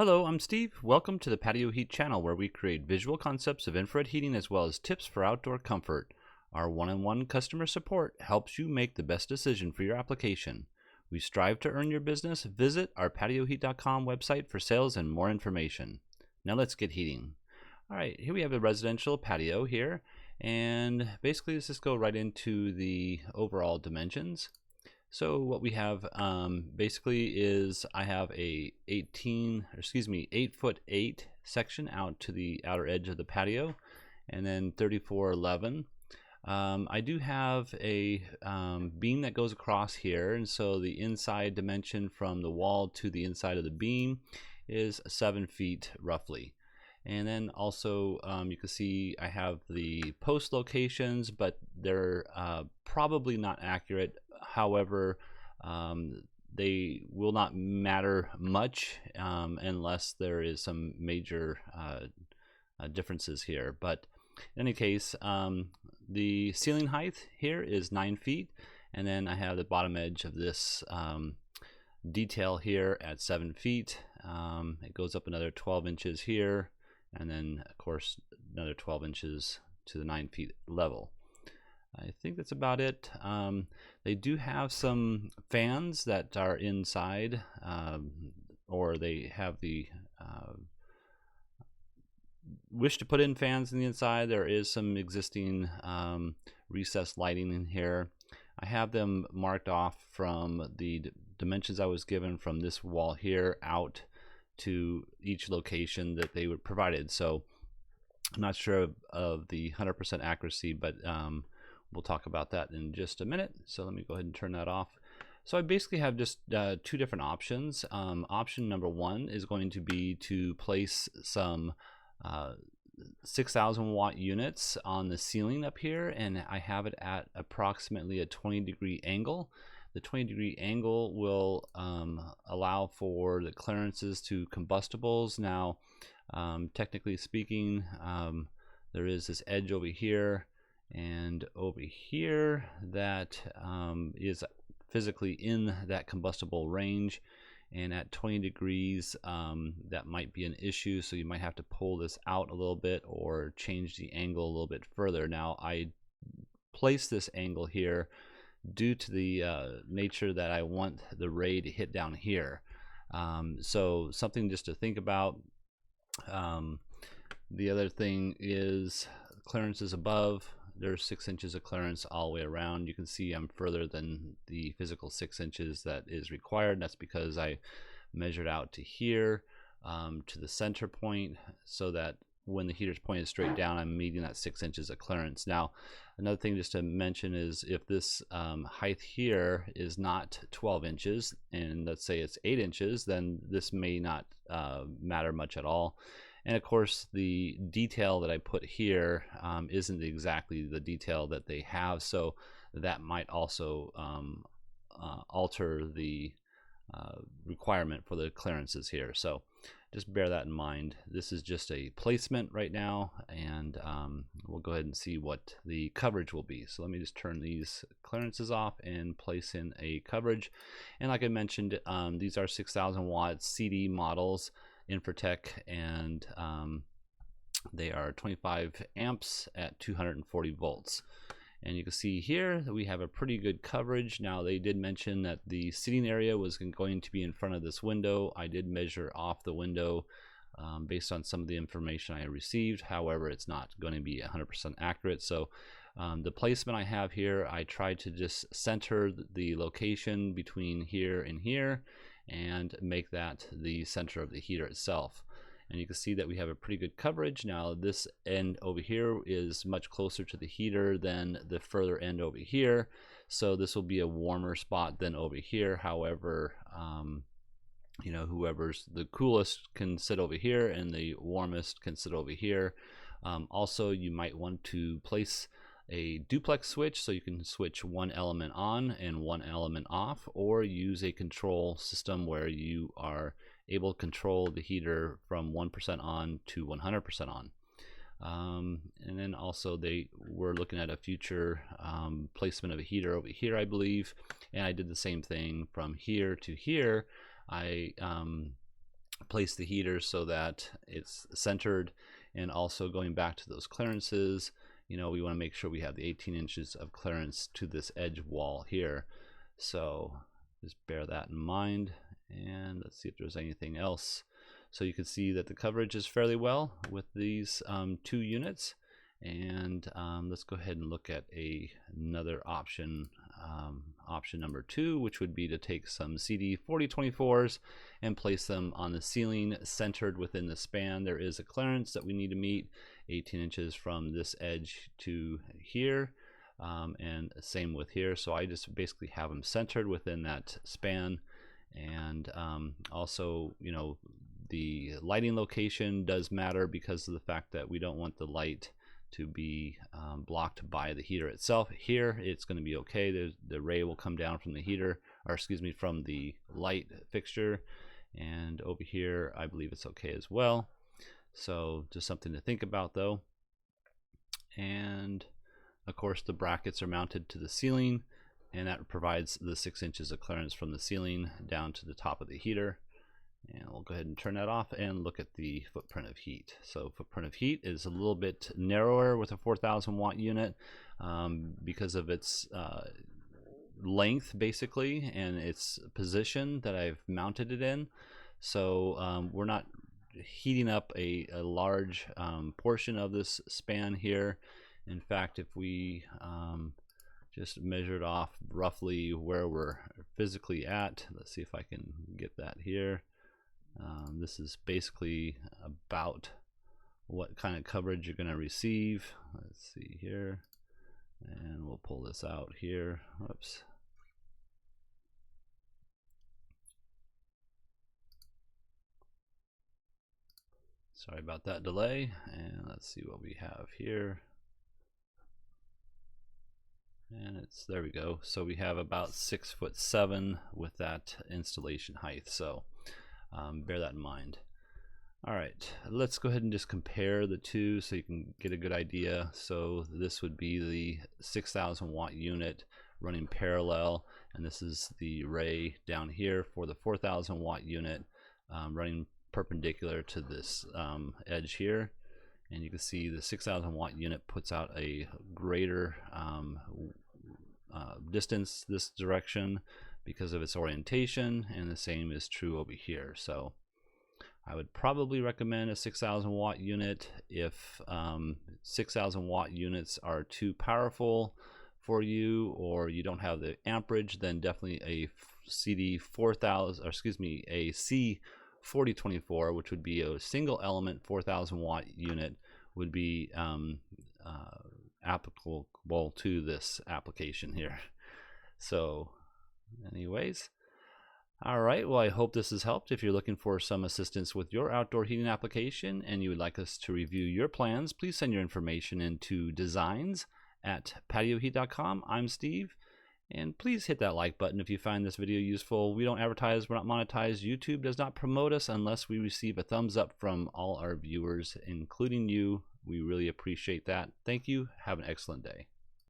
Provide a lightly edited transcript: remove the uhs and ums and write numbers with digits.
Hello, I'm Steve. Welcome to the Patio Heat channel, where we create visual concepts of infrared heating as well as tips for outdoor comfort. Our one-on-one customer support helps you make the best decision for your application. We strive to earn your business. Visit our patioheat.com website for sales and more information. Now let's get heating. All right, here we have a residential patio here, and basically let's just go right into the overall dimensions. So what we have basically is I have a 8'8" section out to the outer edge of the patio, and then 34'11". I do have a beam that goes across here, and so the inside dimension from the wall to the inside of the beam is 7 feet roughly. And then also you can see I have the post locations, but they're probably not accurate. However, they will not matter much unless there is some major differences here. But in any case, the ceiling height here is 9 feet, and then I have the bottom edge of this detail here at 7 feet. It goes up another 12 inches here, and then of course another 12 inches to the 9 feet level. I think that's about it. They do have some fans that are inside, or they have the wish to put in fans in the inside. There is some existing recessed lighting in here. I have them marked off from the dimensions I was given from this wall here out to each location that they were provided. So I'm not sure of the 100% accuracy, but we'll talk about that in just a minute. So let me go ahead and turn that off. So I basically have just two different options. Option number one is going to be to place some 6,000 watt units on the ceiling up here, and I have it at approximately a 20-degree angle. The 20-degree angle will allow for the clearances to combustibles. Now, technically speaking, there is this edge over here and over here that is physically in that combustible range, and at 20 degrees that might be an issue, so you might have to pull this out a little bit or change the angle a little bit further. Now I place this angle here due to the nature that I want the ray to hit down here, so something just to think about. The other thing is clearances above. There's 6 inches of clearance all the way around. You can see I'm further than the physical 6 inches that is required. That's because I measured out to here, to the center point, so that when the heater's pointed straight down, I'm meeting that 6 inches of clearance. Now, another thing just to mention is if this height here is not 12 inches, and let's say it's 8 inches, then this may not matter much at all. And of course, the detail that I put here isn't exactly the detail that they have, so that might also alter the requirement for the clearances here. So just bear that in mind. This is just a placement right now, and we'll go ahead and see what the coverage will be. So let me just turn these clearances off and place in a coverage. And like I mentioned, these are 6,000 watt CD models, Infratech, and they are 25 amps at 240 volts. And you can see here that we have a pretty good coverage. Now, they did mention that the seating area was going to be in front of this window. I did measure off the window based on some of the information I received. However, it's not going to be 100% accurate. So the placement I have here, I tried to just center the location between here and here and make that the center of the heater itself. And you can see that we have a pretty good coverage. Now, this end over here is much closer to the heater than the further end over here, so this will be a warmer spot than over here. However, you know, whoever's the coolest can sit over here and the warmest can sit over here. Also, you might want to place a duplex switch, so you can switch one element on and one element off, or use a control system where you are able to control the heater from 1% on to 100% on. And then also they were looking at a future placement of a heater over here, I believe, and I did the same thing from here to here. I place the heater so that it's centered. And also going back to those clearances, you know, we want to make sure we have the 18 inches of clearance to this edge wall here. So just bear that in mind, and let's see if there's anything else. So you can see that the coverage is fairly well with these 2 units. And let's go ahead and look at another option, option number 2, which would be to take some CD 4024s and place them on the ceiling centered within the span. There is a clearance that we need to meet, 18 inches from this edge to here, and same with here. So I just basically have them centered within that span. And also, you know, the lighting location does matter because of the fact that we don't want the light to be blocked by the heater itself. Here it's going to be okay. The ray will come down from the heater, or excuse me, from the light fixture, and over here I believe it's okay as well. So just something to think about though. And of course the brackets are mounted to the ceiling, and that provides the 6 inches of clearance from the ceiling down to the top of the heater. And we'll go ahead and turn that off and look at the footprint of heat. So footprint of heat is a little bit narrower with a 4,000 watt unit because of its length basically and its position that I've mounted it in. So we're not heating up a large portion of this span here. In fact, if we just measured off roughly where we're physically at, let's see if I can get that here. This is basically about what kind of coverage you're going to receive. Let's see here, and we'll pull this out here. Oops. Sorry about that delay. And let's see what we have here. And it's, there we go. So we have about 6'7" with that installation height. So bear that in mind. All right, let's go ahead and just compare the two so you can get a good idea. So this would be the 6,000 watt unit running parallel, and this is the ray down here for the 4,000 watt unit running perpendicular to this edge here. And you can see the 6,000 watt unit puts out a greater distance this direction because of its orientation, and the same is true over here. So I would probably recommend a 6,000 watt unit. If 6,000 watt units are too powerful for you, or you don't have the amperage, then definitely a CD 4000, or excuse me, a C4024, which would be a single element 4,000 watt unit, would be applicable to this application here. So anyways, all right, well, I hope this has helped. If you're looking for some assistance with your outdoor heating application and you would like us to review your plans, please send your information into designs@patioheat.com. I'm Steve, and please hit that like button if you find this video useful. We don't advertise, we're not monetized. YouTube does not promote us unless we receive a thumbs up from all our viewers, including you. We really appreciate that. Thank you. Have an excellent day.